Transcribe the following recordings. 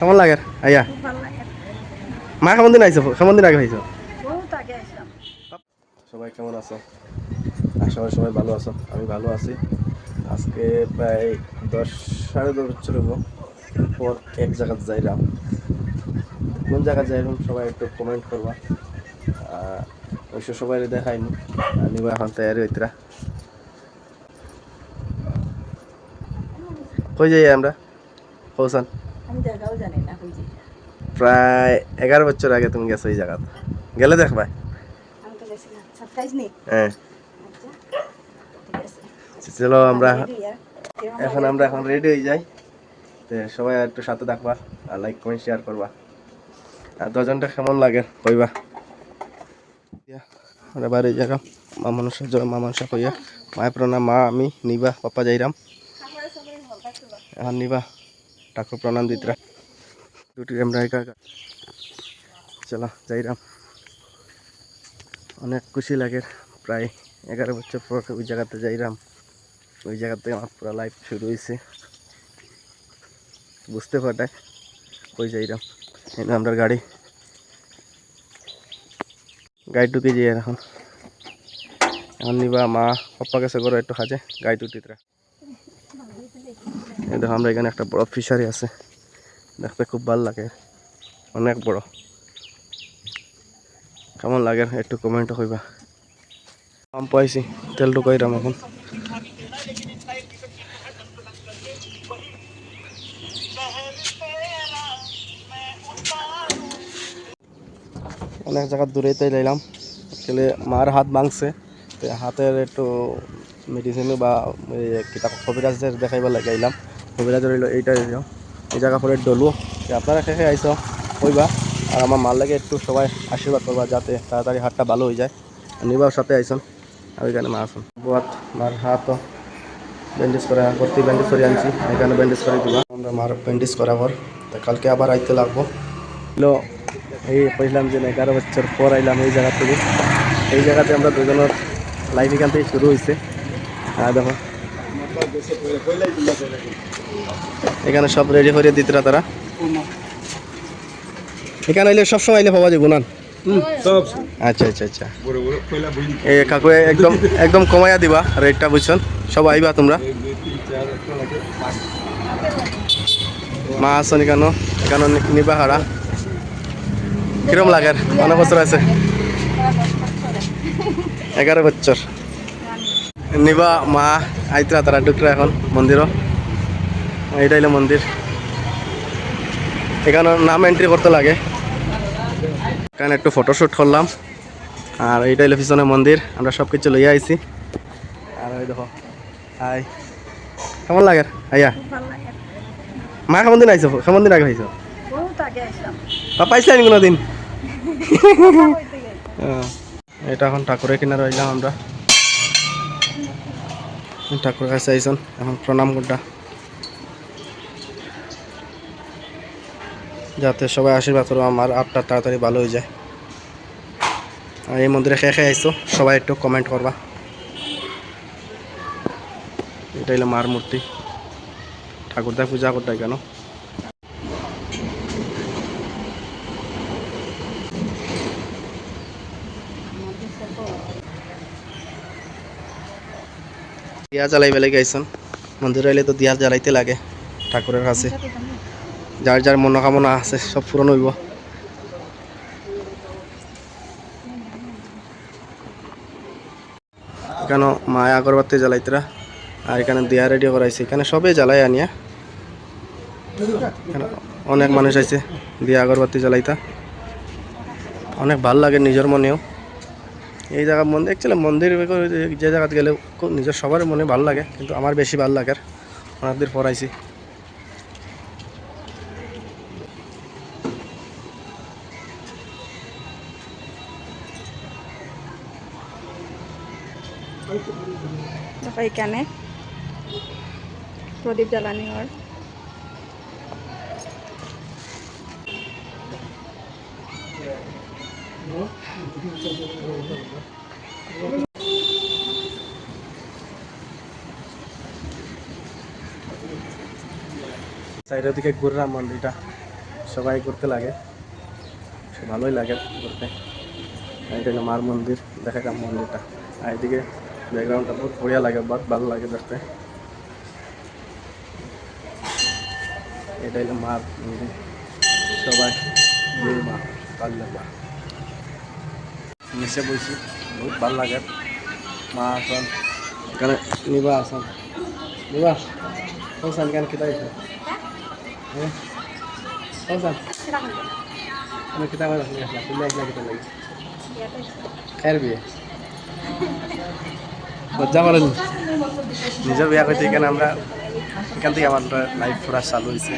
কেমন লাগে আইয়া? মা কেমন দিন আইছো? কেমন দিন আগে আইছো? সবাই কেমন আছো? আশা করি সবাই ভালো আছো। আমি ভালো আছি। আজকে প্রায় 10 সাড়ে 10 বছর পর এক জায়গায় যাইলাম। কোন জায়গায় যাইলাম সবাই একটু কমেন্ট করবা। অবশ্য সবাই দেখাইনি। নিবা এখন তৈরি হইতরা। কই যাই আমরা? কৌসান আমি জায়গাও জানি না কই যাই। প্রায় 11 বছর আগে তুমি গেছো এই জায়গাতে। গেলে দেখবা। আমি তো গেছি না। সারপ্রাইজ নেই। হ্যাঁ আচ্ছা ঠিক আছে। চলো আমরা রেডি ইয়ার। এখন রেডি হয়ে যাই। তো সবাই একটু সাথে থাকবা আর লাইক কমেন্ট শেয়ার করবা। আর দশজনটা কেমন লাগে কইবা। আমরা বাড়ি যাইলাম মামনসা জয় মামনসা কইয়া মায়ের প্রণাম মা আমি নিবা পাপা যাইরাম এখন নিবা ঠাকুর প্রণাম দিতরা দুটি আমরা একা চলো যাইরাম। অনেক খুশি লাগে প্রায় 11 বছর পর ওই জায়গাতে যাইরাম। ওই জায়গাতে আমার পুরো লাইফ শুরু হয়েছে বুঝতে পারটাই কই যাইরাম। এনে আমরা গাড়ি ঢুকে যাই এখন নিবা মা পাপ্পা গেছে করে একটু খাজে গাড়ি টুটিতরা। এই দেখো আমরা এখানে একটা বড় ফিশারি আছে দেখতে খুব ভালো লাগে অনেক বড়। কেমন লাগে একটু কমেন্ট কইবা। পাম্প পাইছি তেল ঢুকাইরাম এখন। অনেক জায়গা দূরেতে যাইলাম আসলে মার হাত ভাঙছে তো হাতের একটু মেডিসিন বা কিতাব কবিরাজের দেখাইবার লাগাইলাম। কবিরাজের হইলো এইটা এই জায়গা পরে ডলু আপনারা খেয়ে আইস কইবা আর আমার মার লাগে একটু সবাই আশীর্বাদ করবা যাতে তাড়াতাড়ি হাতটা ভালো হয়ে যায়। নিবার সাথে আইসন আর ওইখানে মা আসুন বুয়াত মার হাতও ব্যান্ডেজ করা ভর্তি ব্যান্ডেজ করে আনছি এখানে ব্যান্ডেজ করে দিবা আমরা মার ব্যান্ডেজ করাবার তো কালকে আবার আইতে লাগবো। এই কইলাম যে 11 বছর পর আইলাম এই জায়গা থেকে। এই জায়গাতে আমরা দুজনের লাইফ এখান থেকে শুরু হয়েছে। আর দেখো এখানে সব রেডি করে দিতরা তারা। এখানে আইলে সবসময় আইলে পাওয়া যাবো না। আচ্ছা আচ্ছা আচ্ছা এই কাকু একদম একদম কমাইয়া দিবা রেটটা বুঝছেন সব আইবা তোমরা। মা আসনি কেন এখানে নিবা হারা কিরম লাগে অনেক বছর আছে 11 বছর নিবা মা আইতরা তারা ঢুকরা এখন মন্দিরও এইটা হইলো মন্দির। এখানে নাম এন্ট্রি করতে লাগে এখানে একটু ফটোশ্যুট করলাম আর এইটা হইলো পিছনে মন্দির আমরা সব কিছু লইয়া আইছি। আর ওই দেখো হাই কেমন লাগে আইয়া? মা কেমন দিন আইছো? কেমন দিন আগে আইছো? পাপা আইসলেন কোনো দিন? এটা এখন ঠাকুরের কিনারে আইলাম আমরা ঠাকুরের কাছে আইসন এখন প্রণাম করটা যাতে সবাই আশীর্বাদ করো আমার আটটা তাড়াতাড়ি ভালো হয়ে যায়। আর এই মন্দিরে খেয়ে আইসো সবাই একটু কমেন্ট করবা। এটা হলো মার মূর্তি ঠাকুরদা পূজা করতে কেন দিয়া জ্বালাই বেলে গাইছন মন্দিরে এলে তো দিয়া জ্বালাইতে লাগে ঠাকুরের কাছে যার যার মনোকামনা আছে সব পূরণ হইব। এখানে মায়া আগরবাতি জ্বালাইতরা আর এখানে দিয়া রেডি করাইছে এখানে সবে জ্বালাই আনিয়া অনেক মানুষ আছে দিয়া আগরবাতি জ্বালাইতা অনেক ভাল লাগে নিজের মনেও। এই জায়গা মন্দির অ্যাকচুয়ালি মন্দির যে জায়গাতে গেলে নিজের সবার মনে ভালো লাগে কিন্তু আমার বেশি ভালো লাগে অনেকদিন পর আইছি। দেখো এখানে প্রদীপ জ্বালানি হয় সাইডের দিকে ঘুরলাম মন্দিরটা সবাই করতে লাগে, ভালোই লাগে করতে। এটা হলো মার মন্দির, দেখাইলাম মন্দিরটা। আর এদিকে ব্যাকগ্রাউন্ডটা বহুত বঢ়িয়া লাগে, বহুত ভালো লাগে দেখতে। এটা হলো মার মন্দির, সবাই মা কালী মা। নিচে বলছি, বহুত ভালো লাগে। মা আসন এখানে, নিবা আসন নিবা কৌসান কেন কিতাব হ্যাঁ কৌসান আমি কিতাব রাখলে আসলাম, তুমি একলা কিতাব লাগে খের বিয়ে লজ্জা করেন। নিজের বিয়া করতে এখানে আমরা, এখান থেকে আমার লাইফ পুরা চালু হয়েছে।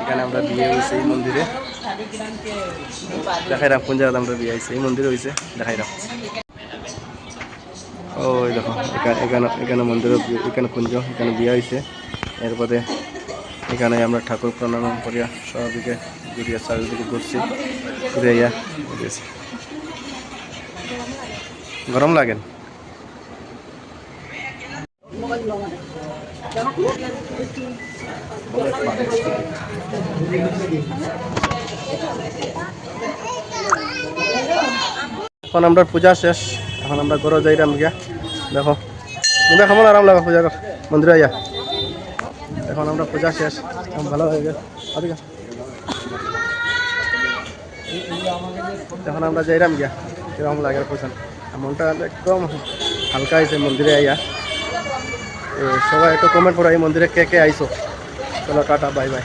এখানে আমরা বিয়ে হয়েছে এই মন্দিরে, দেখাইলাম কোন জায়গাতে আমরা বিয়ে হয়েছে, এই মন্দিরে হয়েছে, দেখাইলাম। ওই দেখো এখানে এখানে মন্দিরে, এখানে কুঞ্জ, এখানে বিয়ে হয়েছে। এরপরে এখানে আমরা ঠাকুর প্রণাম করিয়া সবদিকে ঘুরিয়া চারিদিকে ঘুরছি, ঘুরে ইয়া গেছি। গরম লাগেন? এখন আমরা পূজা শেষ, এখন আমরা ঘরে যাইলাম গিয়া। দেখো তোমরা কেমন আরাম লাগা পূজা মন্দিরে আইয়া। এখন আমরা পূজা শেষ, ভালো হয়ে গেছে। এখন আমরা যাইলাম গিয়া, কিরকম লাগে পয়সা, মনটা একদম হালকা হয়েছে মন্দিরে আইয়া। সবাই একটু কমেন্ট করো এই মন্দিরে কে কে আইসো। চলো টাটা, বাই বাই।